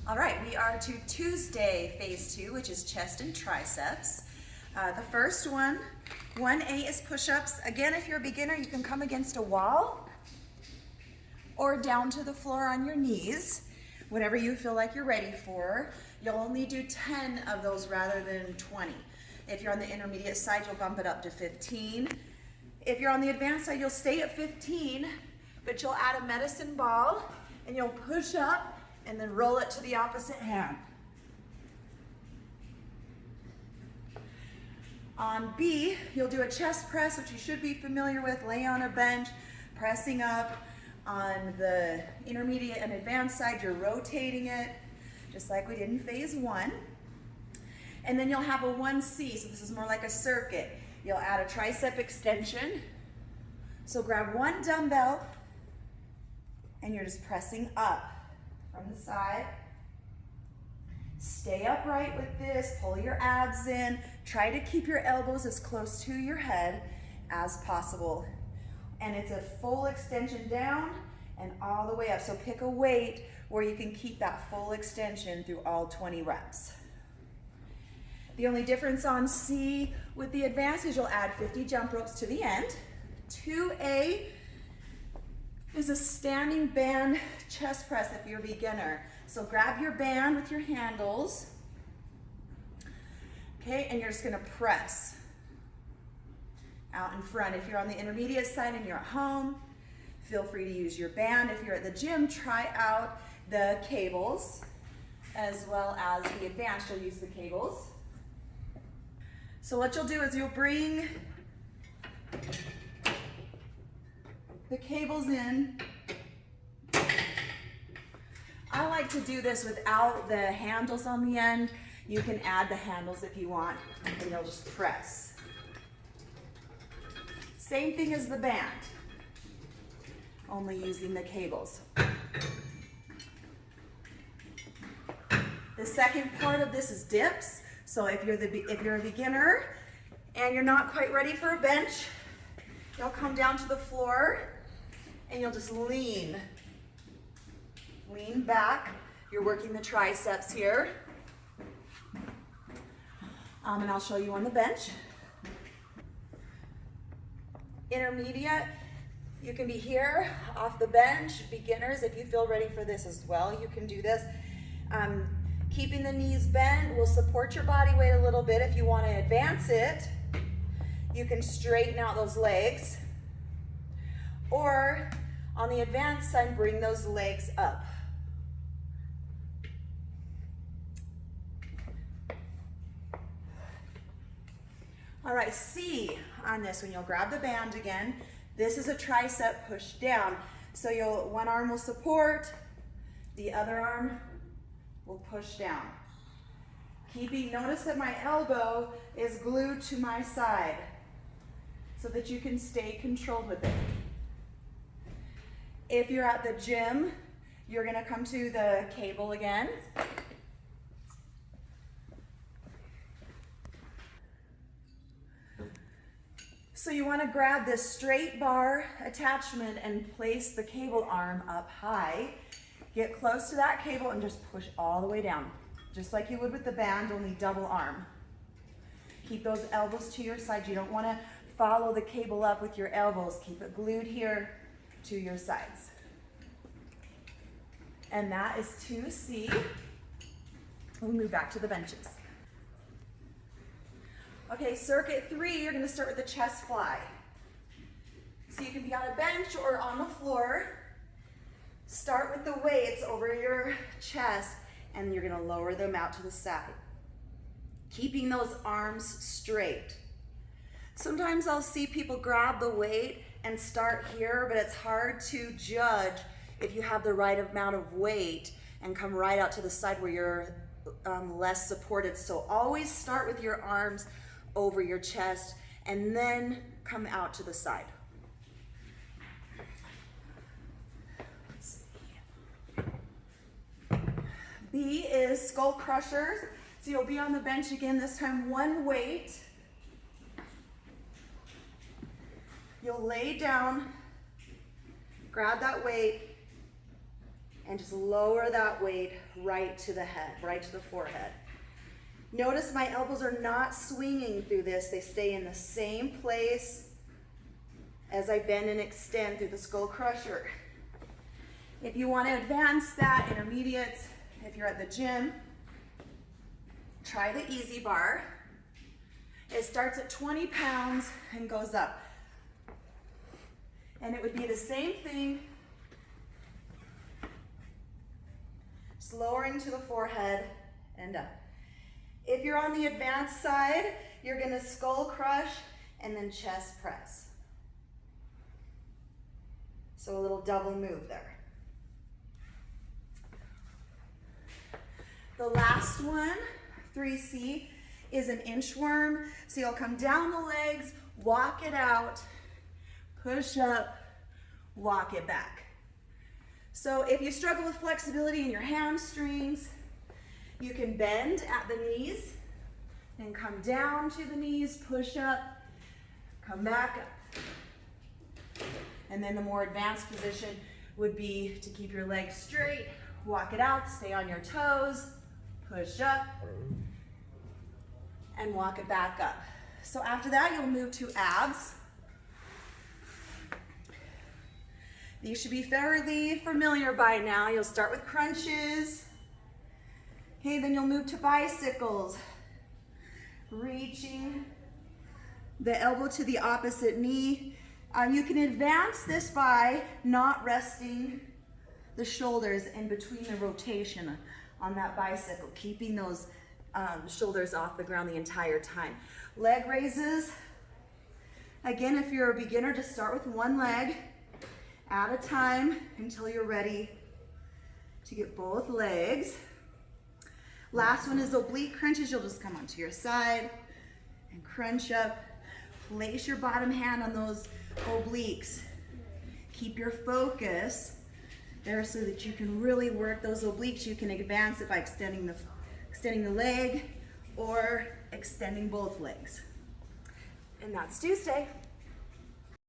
All right, we are to Tuesday, phase 2, which is chest and triceps. The first one, 1A is push-ups. Again, if you're a beginner, you can come against a wall or down to the floor on your knees, whatever you feel like you're ready for. You'll only do 10 of those rather than 20. If you're on the intermediate side, you'll bump it up to 15. If you're on the advanced side, you'll stay at 15, but you'll add a medicine ball and you'll push up and then roll it to the opposite hand. On B, you'll do a chest press, which you should be familiar with. Lay on a bench, pressing up. On the intermediate and advanced side, you're rotating it, just like we did in phase 1. And then you'll have a 1C, so this is more like a circuit. You'll add a tricep extension. So grab one dumbbell, and you're just pressing up from the side. Stay upright with this, pull your abs in. Try to keep your elbows as close to your head as possible. And it's a full extension down and all the way up. So pick a weight where you can keep that full extension through all 20 reps. The only difference on C with the advanced is you'll add 50 jump ropes to the end. 2A is a standing band chest press if you're a beginner. So grab your band with your handles, okay, and you're just gonna press out in front. If you're on the intermediate side and you're at home, feel free to use your band. If you're at the gym, try out the cables as well as the advanced, you'll use the cables. So what you'll do is you'll bring the cables in. I like to do this without the handles on the end. You can add the handles if you want, and you'll just press. Same thing as the band, only using the cables. The second part of this is dips. So if you're a beginner and you're not quite ready for a bench, you'll come down to the floor and you'll just lean back. You're working the triceps here. And I'll show you on the bench. Intermediate, you can be here off the bench. Beginners, if you feel ready for this as well, you can do this. Keeping the knees bent will support your body weight a little bit. If you want to advance it, you can straighten out those legs. Or on the advanced side, bring those legs up. All right, C on this one, you'll grab the band again. This is a tricep push down. So one arm will support, the other arm will push down. Notice that my elbow is glued to my side so that you can stay controlled with it. If you're at the gym, you're gonna come to the cable again. So you want to grab this straight bar attachment and place the cable arm up high. Get close to that cable and just push all the way down. Just like you would with the band, only double arm. Keep those elbows to your side. You don't want to follow the cable up with your elbows. Keep it glued here to your sides. And that is 2C. We'll move back to the benches. Okay, circuit 3, you're gonna start with the chest fly. So you can be on a bench or on the floor. Start with the weights over your chest, and you're gonna lower them out to the side. Keeping those arms straight. Sometimes I'll see people grab the weight and start here, but it's hard to judge if you have the right amount of weight and come right out to the side where you're less supported. So always start with your arms over your chest and then come out to the side. B is skull crushers. So you'll be on the bench again, this time one weight. You'll lay down, grab that weight, and just lower that weight right to the head, right to the forehead. Notice my elbows are not swinging through this. They stay in the same place as I bend and extend through the skull crusher. If you want to advance that, intermediates, if you're at the gym, try the easy bar. It starts at 20 pounds and goes up. And it would be the same thing, just lowering to the forehead and up. If you're on the advanced side, you're going to skull crush and then chest press. So a little double move there. The last one, 3C, is an inchworm. So you'll come down the legs, walk it out, push up, walk it back. So if you struggle with flexibility in your hamstrings, you can bend at the knees and come down to the knees, push up, come back up. And then the more advanced position would be to keep your legs straight, walk it out, stay on your toes, push up, and walk it back up. So after that, you'll move to abs. These should be fairly familiar by now. You'll start with crunches. Okay, then you'll move to bicycles. Reaching the elbow to the opposite knee. You can advance this by not resting the shoulders in between the rotation on that bicycle, keeping those shoulders off the ground the entire time. Leg raises. Again, if you're a beginner, just start with one leg at a time until you're ready to get both legs. Last one is oblique crunches. You'll just come onto your side and crunch up. Place your bottom hand on those obliques. Keep your focus there so that you can really work those obliques. You can advance it by extending the leg or extending both legs. And that's Tuesday.